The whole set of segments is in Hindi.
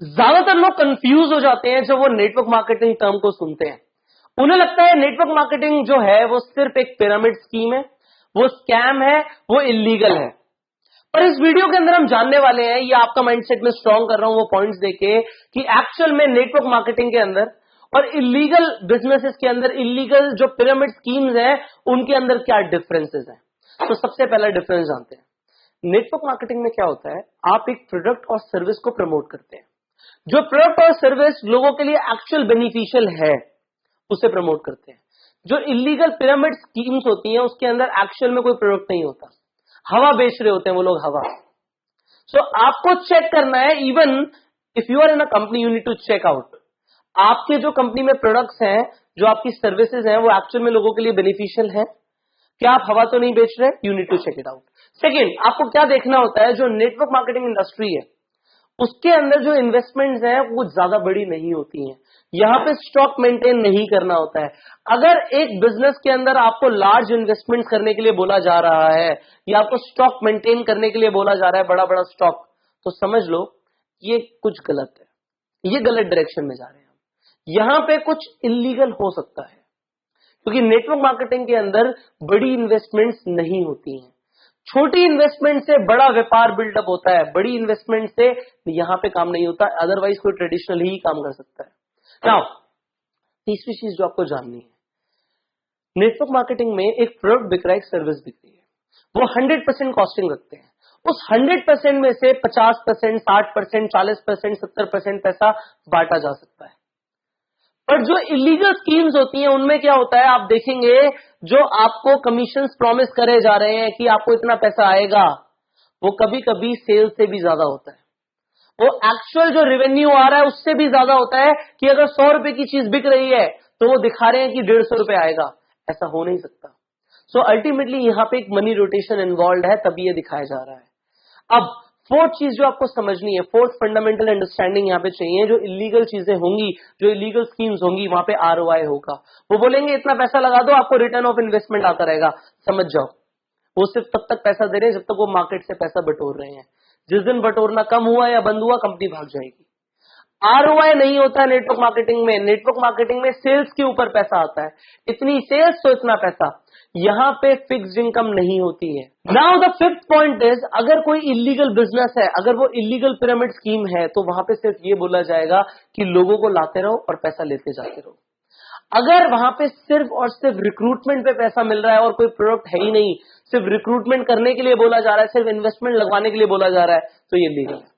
ज्यादातर लोग कंफ्यूज हो जाते हैं जब वो नेटवर्क मार्केटिंग टर्म को सुनते हैं। उन्हें लगता है नेटवर्क मार्केटिंग जो है वो सिर्फ एक पिरामिड स्कीम है, वो स्कैम है, वो इलीगल है। पर इस वीडियो के अंदर हम जानने वाले हैं, ये आपका माइंडसेट में स्ट्रॉन्ग कर रहा हूं वो पॉइंट्स देके, कि एक्चुअल में नेटवर्क मार्केटिंग के अंदर और इलीगल बिजनेसेस के अंदर, इलीगल जो पिरामिड स्कीम्स हैं उनके अंदर क्या डिफरेंसेस हैं। तो सबसे पहला डिफरेंस जानते हैं। नेटवर्क मार्केटिंग में क्या होता है, आप एक प्रोडक्ट और सर्विस को प्रमोट करते हैं। जो प्रोडक्ट और सर्विस लोगों के लिए एक्चुअल बेनिफिशियल है उसे प्रमोट करते हैं। जो इलीगल पिरामिड स्कीम्स होती हैं उसके अंदर एक्चुअल में कोई प्रोडक्ट नहीं होता, हवा बेच रहे होते हैं वो लोग, हवा। सो आपको चेक करना है, even if you are in a company you need to check out आपके जो कंपनी में प्रोडक्ट्स हैं, जो आपकी सर्विसेज हैं, वो एक्चुअल में लोगों के लिए बेनिफिशियल है, क्या आप हवा तो नहीं बेच रहे, you need to check it out. Second, आपको क्या देखना होता है, जो नेटवर्क मार्केटिंग इंडस्ट्री है उसके अंदर जो इन्वेस्टमेंट्स हैं वो ज्यादा बड़ी नहीं होती हैं। यहां पे स्टॉक मेंटेन नहीं करना होता है। अगर एक बिजनेस के अंदर आपको लार्ज इन्वेस्टमेंट्स करने के लिए बोला जा रहा है या आपको स्टॉक मेंटेन करने के लिए बोला जा रहा है, बड़ा बड़ा स्टॉक, तो समझ लो ये कुछ गलत है, ये गलत डायरेक्शन में जा रहे हैं हम। यहां पे कुछ इलीगल हो सकता है, क्योंकि नेटवर्क मार्केटिंग के अंदर बड़ी इन्वेस्टमेंट्स नहीं होती हैं। छोटी इन्वेस्टमेंट से बड़ा व्यापार बिल्डअप होता है, बड़ी इन्वेस्टमेंट से यहां पे काम नहीं होता, अदरवाइज कोई ट्रेडिशनल ही काम कर सकता है। नाउ तीसरी चीज जो आपको जाननी है, नेटवर्क मार्केटिंग में एक प्रोडक्ट बिक रहा है, एक सर्विस बिक रही है, वो 100% कॉस्टिंग रखते हैं। उस 100% में से 50%, 60%, 40%, 70% पैसा बांटा जा सकता है। पर जो इलीगल स्कीम्स होती हैं उनमें क्या होता है, आप देखेंगे जो आपको कमीशंस प्रॉमिस करे जा रहे हैं कि आपको इतना पैसा आएगा, वो कभी कभी सेल्स से भी ज्यादा होता है। वो एक्चुअल जो रेवेन्यू आ रहा है उससे भी ज्यादा होता है, कि अगर 100 रुपए की चीज बिक रही है तो वो दिखा रहे हैं कि 150 रुपए आएगा। ऐसा हो नहीं सकता। सो अल्टीमेटली यहां पे एक मनी रोटेशन इन्वॉल्व है, तभी ये दिखाया जा रहा है। अब फोर्थ चीज जो आपको समझनी है, फोर्थ फंडामेंटल अंडरस्टैंडिंग यहां पे चाहिए, जो इलीगल चीजें होंगी, जो इलीगल स्कीम्स होंगी, वहां पे आरओआई होगा। वो बोलेंगे इतना पैसा लगा दो आपको रिटर्न ऑफ इन्वेस्टमेंट आता रहेगा। समझ जाओ, वो सिर्फ तब तक पैसा दे रहे हैं जब तक वो मार्केट से पैसा बटोर रहे हैं। जिस दिन बटोरना कम हुआ या बंद हुआ, कंपनी भाग जाएगी। आरओआई नहीं होता नेटवर्क मार्केटिंग में। नेटवर्क मार्केटिंग में सेल्स के ऊपर पैसा आता है, इतनी सेल्स तो इतना पैसा। यहां पे फिक्स्ड इनकम नहीं होती है। Now the fifth point is, अगर कोई इलीगल बिजनेस है, अगर वो इलीगल पिरामिड स्कीम है, तो वहां पे सिर्फ ये बोला जाएगा कि लोगों को लाते रहो और पैसा लेते जाते रहो। अगर वहां पे सिर्फ और सिर्फ रिक्रूटमेंट पे पैसा मिल रहा है और कोई प्रोडक्ट है ही नहीं, सिर्फ रिक्रूटमेंट करने के लिए बोला जा रहा है, सिर्फ इन्वेस्टमेंट लगवाने के लिए बोला जा रहा है, तो ये लीगल है।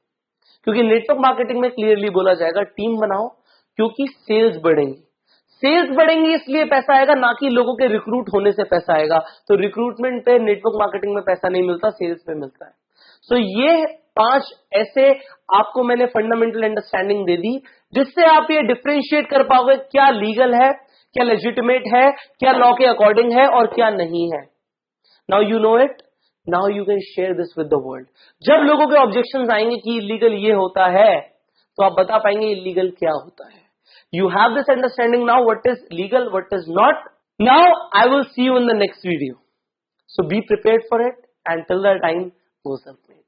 क्योंकि नेटवर्क मार्केटिंग में क्लियरली बोला जाएगा टीम बनाओ, क्योंकि सेल्स बढ़ेंगी। सेल्स बढ़ेंगी इसलिए पैसा आएगा, ना कि लोगों के रिक्रूट होने से पैसा आएगा। तो रिक्रूटमेंट पे नेटवर्क मार्केटिंग में पैसा नहीं मिलता, सेल्स पे मिलता है। सो ये 5 ऐसे आपको मैंने फंडामेंटल अंडरस्टैंडिंग दे दी, जिससे आप ये डिफरेंशिएट कर पाओगे क्या लीगल है, क्या लेजिटिमेट है, क्या लॉ के अकॉर्डिंग है और क्या नहीं है। Now you know it, now you can share this with the world. जब लोगों के ऑब्जेक्शंस आएंगे कि इलीगल ये होता है, तो आप बता पाएंगे इलीगल क्या होता है। You have this understanding now what is legal, what is not. Now I will see you in the next video. So be prepared for it, and till that time, go self-made.